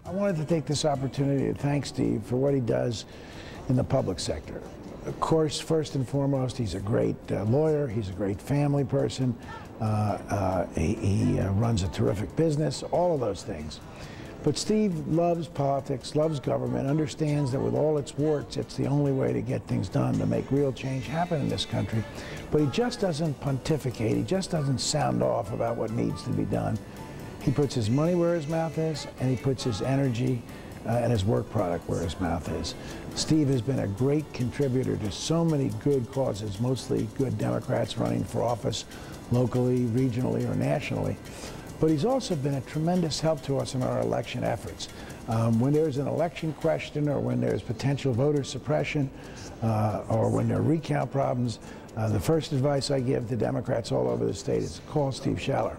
I wanted to take this opportunity to thank Steve for what he does in the public sector. Of course, first and foremost, he's a great lawyer, he's a great family person, he runs a terrific business, all of those things. But Steve loves politics, loves government, understands that with all its warts, it's the only way to get things done, to make real change happen in this country. But he just doesn't pontificate, he just doesn't sound off about what needs to be done. He puts his money where his mouth is, and he puts his energy and his work product where his mouth is. Steve has been a great contributor to so many good causes, mostly good Democrats running for office locally, regionally, or nationally. But he's also been a tremendous help to us in our election efforts. When there's an election question, or when there's potential voter suppression, or when there are recount problems, the first advice I give to Democrats all over the state is call Steve Schaller.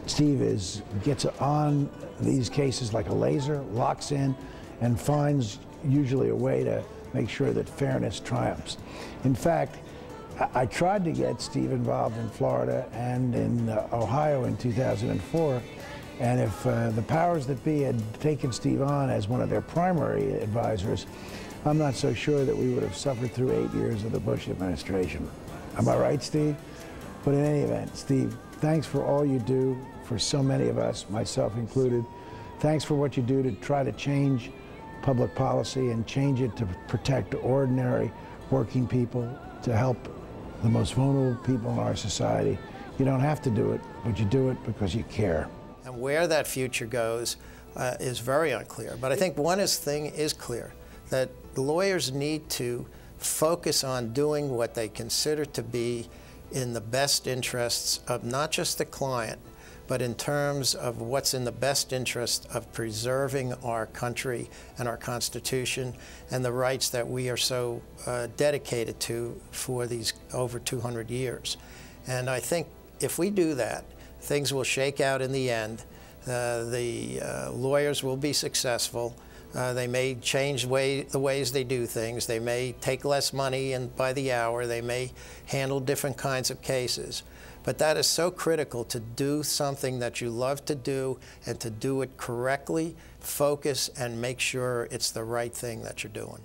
Steve gets on these cases like a laser, locks in, and finds usually a way to make sure that fairness triumphs. In fact, I tried to get Steve involved in Florida and in Ohio in 2004, and if the powers that be had taken Steve on as one of their primary advisors, I'm not so sure that we would have suffered through 8 years of the Bush administration. Am I right, Steve? But in any event, Steve, thanks for all you do for so many of us, myself included. Thanks for what you do to try to change public policy and change it to protect ordinary working people, to help the most vulnerable people in our society. You don't have to do it, but you do it because you care. And where that future goes is very unclear. But I think one thing is clear, that lawyers need to focus on doing what they consider to be in the best interests of not just the client, but in terms of what's in the best interest of preserving our country and our Constitution and the rights that we are so dedicated to for these over 200 years. And I think if we do that, things will shake out in the end. The lawyers will be successful. They may change the ways they do things. They may take less money and by the hour. They may handle different kinds of cases. But that is so critical, to do something that you love to do and to do it correctly, focus, and make sure it's the right thing that you're doing.